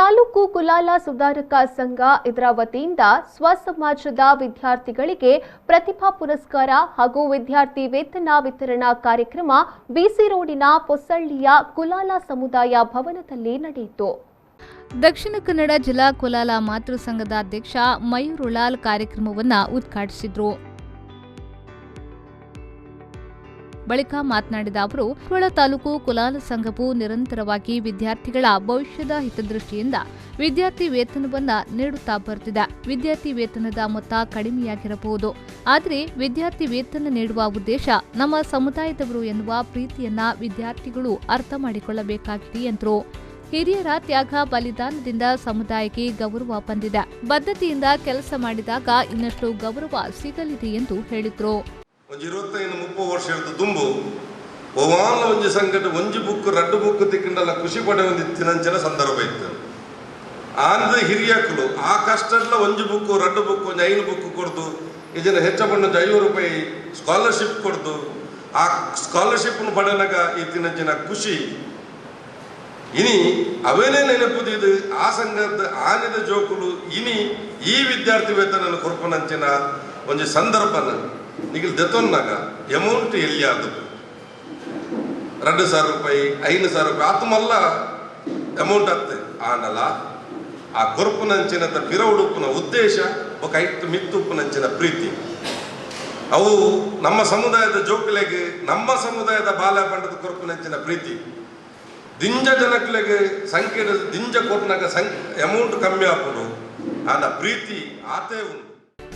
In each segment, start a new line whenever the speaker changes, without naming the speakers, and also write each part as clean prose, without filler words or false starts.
ತಾಲೂಕು ಕುಲಾಲ ಸುಧಾರಕ ಸಂಘ ಇದರ ವತಿಯಿಂದ ಸ್ವಸಮಾಜದ ವಿದ್ಯಾರ್ಥಿಗಳಿಗೆ ಪ್ರತಿಭಾ ಪುರಸ್ಕಾರ ಹಾಗೂ ವಿದ್ಯಾರ್ಥಿ ವೇತನ ವಿತರಣಾ ಕಾರ್ಯಕ್ರಮ ಬಿಸಿ ರೋಡಿನ ಪೊಸಳ್ಳಿಯ ಕುಲಾಲ ಸಮುದಾಯ ಭವನದಲ್ಲಿ ನಡೆಯಿತು. ದಕ್ಷಿಣ ಕನ್ನಡ ಜಿಲ್ಲಾ ಕುಲಾಲ ಮಾತೃ ಸಂಘದ ಅಧ್ಯಕ್ಷ ಮಯೂರುಲಾಲ್ ಕಾರ್ಯಕ್ರಮವನ್ನು ಉದ್ಘಾಟಿಸಿದರು. ಬಳಿಕ ಮಾತನಾಡಿದ ಅವರು, ಕೊಪ್ಪಳ ತಾಲೂಕು ಕುಲಾಲ ಸಂಘವು ನಿರಂತರವಾಗಿ ವಿದ್ಯಾರ್ಥಿಗಳ ಭವಿಷ್ಯದ ಹಿತದೃಷ್ಟಿಯಿಂದ ವಿದ್ಯಾರ್ಥಿ ವೇತನವನ್ನು ನೀಡುತ್ತಾ ಬರುತ್ತಿದೆ. ವಿದ್ಯಾರ್ಥಿ ವೇತನದ ಮೊತ್ತ ಕಡಿಮೆಯಾಗಿರಬಹುದು, ಆದರೆ ವಿದ್ಯಾರ್ಥಿ ವೇತನ ನೀಡುವ ಉದ್ದೇಶ ನಮ್ಮ ಸಮುದಾಯದವರು ಎನ್ನುವ ಪ್ರೀತಿಯನ್ನ ವಿದ್ಯಾರ್ಥಿಗಳು ಅರ್ಥ ಮಾಡಿಕೊಳ್ಳಬೇಕಾಗಿದೆ ಎಂದರು. ಹಿರಿಯರ ತ್ಯಾಗ ಬಲಿದಾನದಿಂದ ಸಮುದಾಯಕ್ಕೆ ಗೌರವ ಬಂದಿದೆ. ಬದ್ಧತೆಯಿಂದ ಕೆಲಸ ಮಾಡಿದಾಗ ಇನ್ನಷ್ಟು ಗೌರವ ಸಿಗಲಿದೆ ಎಂದು ಹೇಳಿದರು.
25-30 ವರ್ಷ ದುಂಬು ಒವಾನ ಒಂಜಿ ಸಂಘಟ ಒಂಜಿ ಬುಕ್ 2 ಬುಕ್ ತಿಕ್ಕಿಂಡಲ್ಲ ಖುಷಿ ಪಡೆ ಒಂದಿತ್ತಿನಂಚಿನ ಸಂದರ್ಭ ಇತ್ತು. ಆಂಧ್ರ ಹಿರಿಯಕಲು ಆ ಕಷ್ಟಲ್ಲ ಒಂಜಿ ಬುಕ್ 2 ಬುಕ್ 5 ಬುಕ್ ಕೊಡ್ದು ಇದನ್ನ ಹೆಚ್ಚ ಬಣ್ಣ 50 ರೂಪಾಯಿ ಸ್ಕಾಲರ್ಶಿಪ್ ಕೊಡ್ದು ಆ ಸ್ಕಾಲರ್ಶಿಪ್ ಪಡೆನಾಗ ಇತ್ತಿನಂಚಿನ ಖುಷಿ ಇನಿ ಅವೇನೇ ನೆನಪುದಿದು ಆ ಸಂಘದ ಆನೆದ ಜೋಕುಲು ಇನಿ ಈ ವಿದ್ಯಾರ್ಥಿ ವೇತನ ಕೊರ್ಪನಂಚಿನ ಒಂಜಿ ಸಂದರ್ಭನ ನಿಖಿಲ್ ದೆತ್ತೊನ್ನಾಗ ಅಮೌಂಟ್ ಎಲ್ಲಿ ಅದು 2,000 ರೂಪಾಯಿ 5,000 ರೂಪಾಯಿ ಆತು ಮಲ್ಲ ಅಮೌಂಟ್ ಆಗ್ತದೆ ಆನಲ್ಲ ಆ ಕೊರ್ಪುನಂಚಿನ ಬಿರ ಉಡುಪುನ ಉದ್ದೇಶ ఒక ಐಟ್ಟು ಮಿತ್ತುಪ್ಪುನಂಚಿನ ಪ್ರೀತಿ ಅವು ನಮ್ಮ ಸಮುದಾಯದ ಜೋಕುಲೆಗೆ ನಮ್ಮ ಸಮುದಾಯದ ಬಾಲ ಪಂಡದ ಕೊರ್ಪುನಂಚಿನ ಪ್ರೀತಿ ದಿಂಜ ಜನಕ್ಲೆಗೆ ಸಂಖ್ಯೆ ದಿಂಜ ಕೊಟ್ಟನಾಗ ಅಮೌಂಟ್ ಕಮ್ಮಿ ಹಾಕೋದು ಆನ ಪ್ರೀತಿ ಆತೇ ಉಂಟು.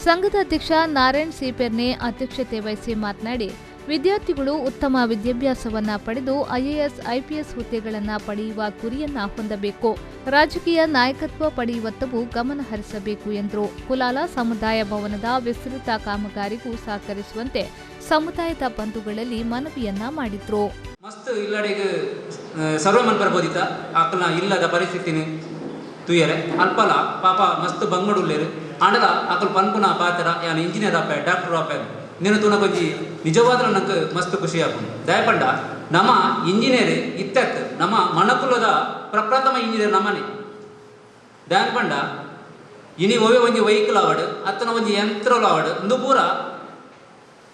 ಸಂಘದ ಅಧ್ಯಕ್ಷ ನಾರಾಯಣ್ ಸಿಪೆರ್ನೆ ಅಧ್ಯಕ್ಷತೆ ವಹಿಸಿ ಮಾತನಾಡಿ, ವಿದ್ಯಾರ್ಥಿಗಳು ಉತ್ತಮ ವಿದ್ಯಾಭ್ಯಾಸವನ್ನ ಪಡೆದು ಐಎಎಸ್ ಐಪಿಎಸ್ ಹುದ್ದೆಗಳನ್ನು ಪಡೆಯುವ ಗುರಿಯನ್ನ ಹೊಂದಬೇಕು. ರಾಜಕೀಯ ನಾಯಕತ್ವ ಪಡೆಯುವತ್ತವು ಗಮನ ಹರಿಸಬೇಕು ಎಂದರು. ಕುಲಾಲ ಸಮುದಾಯ ಭವನದ ವಿಸ್ತೃತ ಕಾಮಗಾರಿಗೂ ಸಹಕರಿಸುವಂತೆ ಸಮುದಾಯದ ಬಂಧುಗಳಲ್ಲಿ ಮನವಿಯನ್ನ ಮಾಡಿದ್ರು.
ಮಸ್ತ್ ಇಲ್ಲಡೆಗೆ ಸರ್ವ ಮನ್ ಬರ್ಬೋದಿತ್ತ ಆಕಲ್ನ ಇಲ್ಲದ ಪರಿಸ್ಥಿತಿನಿ ತುಯರೆ ಅಲ್ಪಲ ಪಾಪ ಮಸ್ತ್ ಬಂಗಡುಲ್ಲೇರು ಆಂಡಲ ಆಕಲ್ ಪನ್ಪುನ ಪಾತ್ರ ಯಾನ್ ಇಂಜಿನಿಯರ್ ಆಪೆ ಡಾಕ್ಟರ್ ಆಪೆ ನೀನು ತುನ ಕೊಂಚಿ ನಿಜವಾದ ನಂಗೆ ಮಸ್ತ್ ಖುಷಿ ಆಪುಂಡು ದಯಪಂಡ ನಮ್ಮ ಇಂಜಿನಿಯರ್ ಇತ್ತಕ್ ನಮ್ಮ ಮಣಕುಲದ ಪ್ರಪ್ರಥಮ ಇಂಜಿನಿಯರ್ ನಮ್ಮನೆ ದಾನ್ ಪಂಡ ಇನಿ ಒವೆ ಒಂಜಿ ವೆಹಿಕಲ್ ಆವಡ್ ಅತ್ತನ ಒಂಜಿ ಯಂತ್ರಲು ಆವಡ್ ಇಂದು ಪೂರ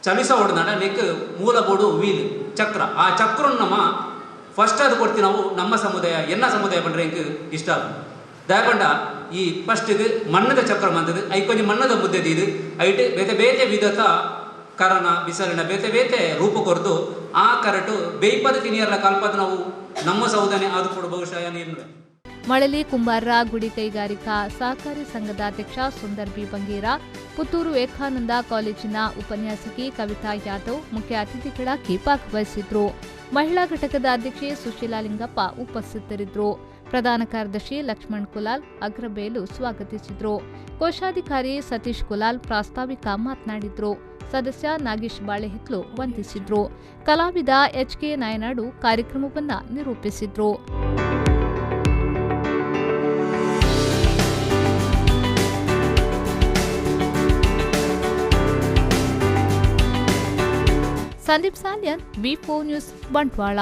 ಚಲಿಸೋಡು ನಡ ನೆಕ್ ಮೂಲ ಬೋರ್ಡು ವೀಲ್ ಚಕ್ರ ಆ ಚಕ್ರ ನಮ್ಮ ಫಸ್ಟ್ ಅದು ಕೊಡ್ತೀವಿ ನಾವು ನಮ್ಮ ಸಮುದಾಯ ಎನ್ನ ಸಮುದಾಯ ಬಂದ್ರೆ ಇಂಕ್ ಇಷ್ಟ ಆಗ ದಯಪಂಡ ಈ ಫಸ್ಟ್ಗೆ ಮಣ್ಣದ ಚಕ್ರ ಬಂದದ್ದು ಐಕೊಂಜಿ ಮಣ್ಣದ ಮುದ್ದೆ ಇದು ಐಟ್ ಬೇತೆ ಬೇತೆ ವಿಧತ ಕರಣ ಬಿಸಲಿನ ಬೇತೆ ಬೇತೆ ರೂಪ ಕೊರ್ದು ಆ ಕರೆಟು ಬೇಯ್ಪದ ತಿನಿಯರ್ಲ ಕಲ್ಪದ ನಾವು ನಮ್ಮ ಸೌದಾನೆ ಅದು ಕೂಡ ಬಹುಶಃ ಏನಿಲ್ಲ.
ಮಳಲಿ ಕುಂಬಾರರ ಗುಡಿ ಕೈಗಾರಿಕಾ ಸಹಕಾರಿ ಸಂಘದ ಅಧ್ಯಕ್ಷ ಸುಂದರ್ ಬಿ ಬಂಗೇರ, ಪುತ್ತೂರು ವಿವೇಕಾನಂದ ಕಾಲೇಜಿನ ಉಪನ್ಯಾಸಕಿ ಕವಿತಾ ಯಾದವ್ ಮುಖ್ಯ ಅತಿಥಿಗಳಾಗಿ ಭಾಗವಹಿಸಿದ್ರು. ಮಹಿಳಾ ಘಟಕದ ಅಧ್ಯಕ್ಷೆ ಸುಶೀಲಾ ಲಿಂಗಪ್ಪ ಉಪಸ್ಥಿತರಿದ್ದರು. ಪ್ರಧಾನ ಕಾರ್ಯದರ್ಶಿ ಲಕ್ಷ್ಮಣ್ ಕುಲಾಲ್ ಅಗ್ರಬೇಲು ಸ್ವಾಗತಿಸಿದ್ರು. ಕೋಶಾಧಿಕಾರಿ ಸತೀಶ್ ಕುಲಾಲ್ ಪ್ರಾಸ್ತಾವಿಕ ಮಾತನಾಡಿದ್ರು. ಸದಸ್ಯ ನಾಗೇಶ್ ಬಾಳೆಹಿತ್ಲು ವಂದಿಸಿದ್ರು. ಕಲಾವಿದ ಎಚ್ಕೆ ನಾಯನಾಡು ಕಾರ್ಯಕ್ರಮವನ್ನು ನಿರೂಪಿಸಿದ್ರು. Sandeep Salian, B4 news, Bantwal.